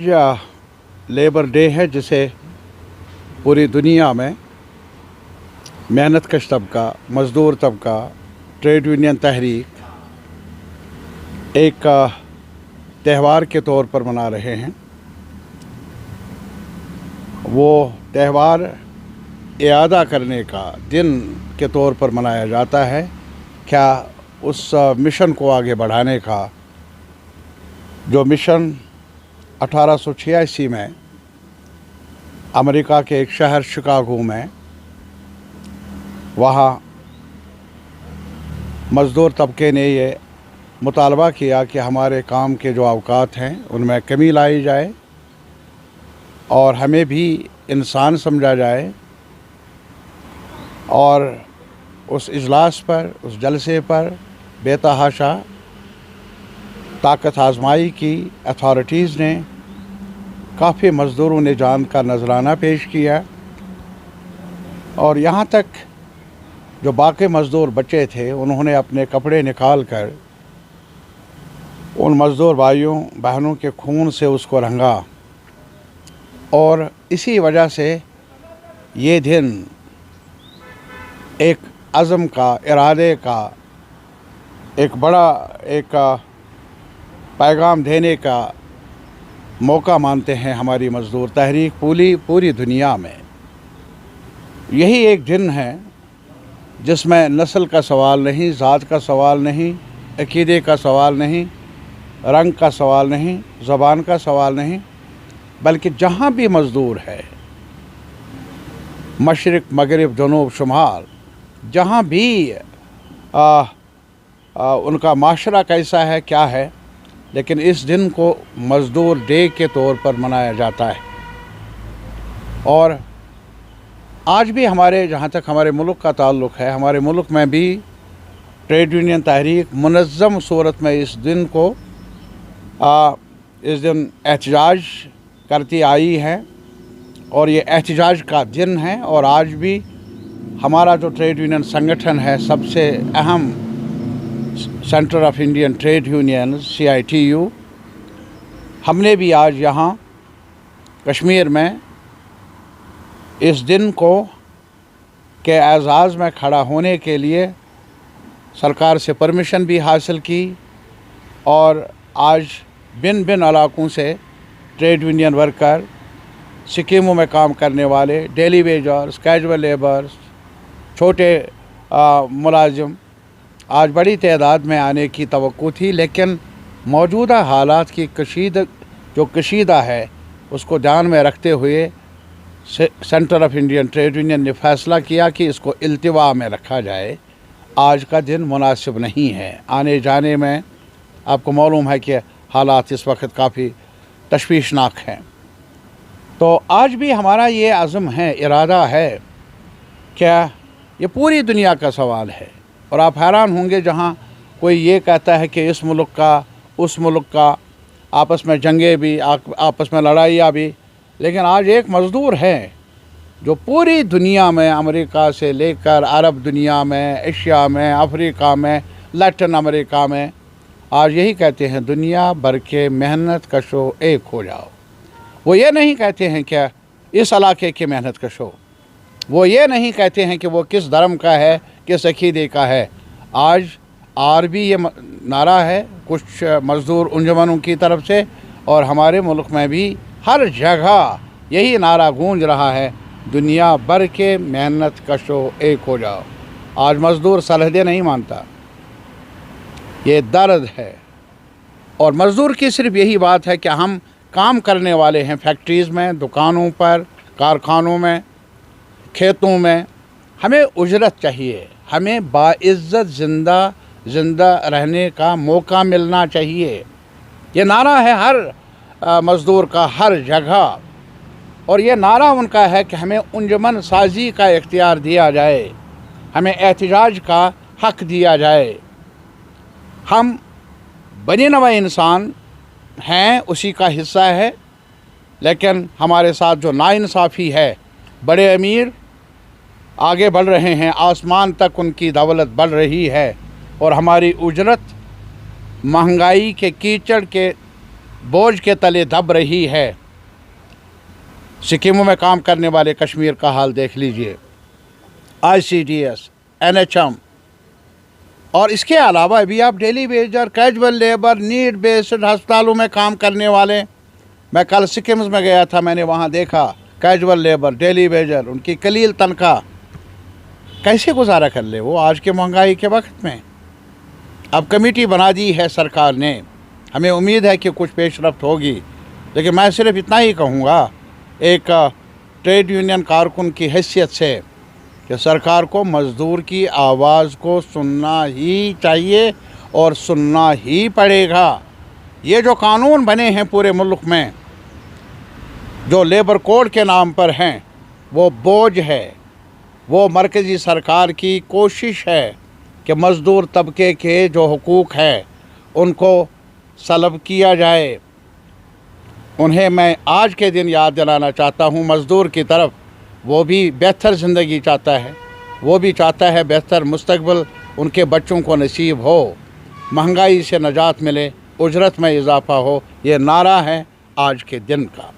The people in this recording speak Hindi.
या लेबर डे है जिसे पूरी दुनिया में मेहनत कश तबका, मज़दूर तबका, ट्रेड यूनियन तहरीक एक त्यौहार के तौर पर मना रहे हैं। वो त्यौहार इयादा करने का दिन के तौर पर मनाया जाता है। क्या उस मिशन को आगे बढ़ाने का जो मिशन 1886 में अमेरिका के एक शहर शिकागो में वहाँ मज़दूर तबके ने ये मुतालबा किया कि हमारे काम के जो अवकात हैं उनमें कमी लाई जाए और हमें भी इंसान समझा जाए। और उस इजलास पर, उस जलसे पर बेतहाशा ताकत आजमाई की अथॉरिटीज़ ने। काफ़ी मज़दूरों ने जान का नजराना पेश किया और यहाँ तक जो बाकी मज़दूर बचे थे उन्होंने अपने कपड़े निकाल कर उन मज़दूर भाइयों बहनों के खून से उसको रंगा। और इसी वजह से ये दिन एक अज़म का, इरादे का, एक बड़ा पैगाम देने का मौका मानते हैं हमारी मज़दूर तहरीक पूरी दुनिया में। यही एक दिन है जिसमें नस्ल का सवाल नहीं, ज़ात का सवाल नहीं, अक़ीदे का सवाल नहीं, रंग का सवाल नहीं, ज़बान का सवाल नहीं, बल्कि जहाँ भी मज़दूर है, मशरिक़, मगरिब, जनूब, शुमाल, जहाँ भी उनका माशरा कैसा है, क्या है, लेकिन इस दिन को मज़दूर डे के तौर पर मनाया जाता है। और आज भी जहाँ तक हमारे मुल्क का ताल्लुक़ है, हमारे मुल्क में भी ट्रेड यूनियन तहरीक मुनज़्ज़म सूरत में इस दिन को इस दिन एहतजाज करती आई है और ये एहतजाज का दिन है। और आज भी हमारा जो ट्रेड यूनियन संगठन है, सबसे अहम centre of Indian trade union CITU, हमने भी आज यहाँ कश्मीर में इस दिन को के एजाज़ में खड़ा होने के लिए सरकार से परमिशन भी हासिल की। और आज भिन्न इलाक़ों से ट्रेड यूनियन वर्कर, स्कीमों में काम करने वाले, डेली वेजर्स, कैजुअल लेबर्स, छोटे मुलाजिम आज बड़ी तादाद में आने की तवक्को थी। लेकिन मौजूदा हालात की कशीदा है उसको ध्यान में रखते हुए centre of Indian trade union ने फ़ैसला किया कि इसको इल्तिवा में रखा जाए। आज का दिन मुनासिब नहीं है। आने जाने में आपको मालूम है कि हालात इस वक्त काफ़ी तशवीशनाक हैं। तो आज भी हमारा ये अज़्म है, इरादा है, क्या ये पूरी दुनिया का सवाल है। और आप हैरान होंगे जहाँ कोई ये कहता है कि इस मुल्क का, उस मुल्क का, आपस में जंगें भी, आपस में लड़ाइयाँ भी, लेकिन आज एक मज़दूर है जो पूरी दुनिया में, अमेरिका से लेकर अरब दुनिया में, एशिया में, अफ्रीका में, लैटिन अमेरिका में, आज यही कहते हैं दुनिया भर के मेहनत कशो एक हो जाओ। वो ये नहीं कहते हैं क्या इस इलाके के मेहनत कशो, वो ये नहीं कहते हैं कि वो किस धर्म का है, किस अक़ीदे का है। आज भी ये नारा है कुछ मज़दूर अंजुमनों की तरफ से, और हमारे मुल्क में भी हर जगह यही नारा गूंज रहा है, दुनिया भर के मेहनत कशो एक हो जाओ। आज मज़दूर सलहदे नहीं मानता, ये दर्द है। और मज़दूर की सिर्फ यही बात है कि हम काम करने वाले हैं फैक्ट्रीज़ में, दुकानों पर, कारखानों में, खेतों में, हमें उजरत चाहिए, हमें बाइज़्ज़त ज़िंदा रहने का मौका मिलना चाहिए। ये नारा है हर मज़दूर का, हर जगह। और ये नारा उनका है कि हमें अंजुमन साजी का इख्तियार दिया जाए, हमें एहतजाज का हक़ दिया जाए। हम बनी नवा इंसान हैं, उसी का हिस्सा है, लेकिन हमारे साथ जो नाइंसाफ़ी है, बड़े अमीर आगे बढ़ रहे हैं, आसमान तक उनकी दौलत बढ़ रही है, और हमारी उजरत महंगाई के कीचड़ के बोझ के तले दब रही है। सिक्किम में काम करने वाले कश्मीर का हाल देख लीजिए, ICDS, NHM, और इसके अलावा भी आप daily Vaser, casual labour, need based अस्पतालों में काम करने वाले। मैं कल सिक्किम में गया था, मैंने वहाँ देखा कैजुअल लेबर, डेली वेजर, उनकी कलील तनख्वाह, कैसे गुजारा कर ले वो आज के महंगाई के वक्त में। अब कमेटी बना दी है सरकार ने, हमें उम्मीद है कि कुछ पेशरफ्त होगी, लेकिन मैं सिर्फ इतना ही कहूँगा एक ट्रेड यूनियन कारकुन की हैसियत से कि सरकार को मज़दूर की आवाज़ को सुनना ही चाहिए और सुनना ही पड़ेगा। ये जो कानून बने हैं पूरे मुल्क में, जो लेबर कोड के नाम पर हैं, वो बोझ है, वो मरकज़ी सरकार की कोशिश है कि मज़दूर तबके के जो हुकूक है उनको सलब किया जाए। उन्हें मैं आज के दिन याद दिलाना चाहता हूँ मज़दूर की तरफ, वो भी बेहतर ज़िंदगी चाहता है, वो भी चाहता है बेहतर मुस्तकबिल उनके बच्चों को नसीब हो, महंगाई से निजात मिले, उजरत में इजाफ़ा हो। ये नारा है आज के दिन का।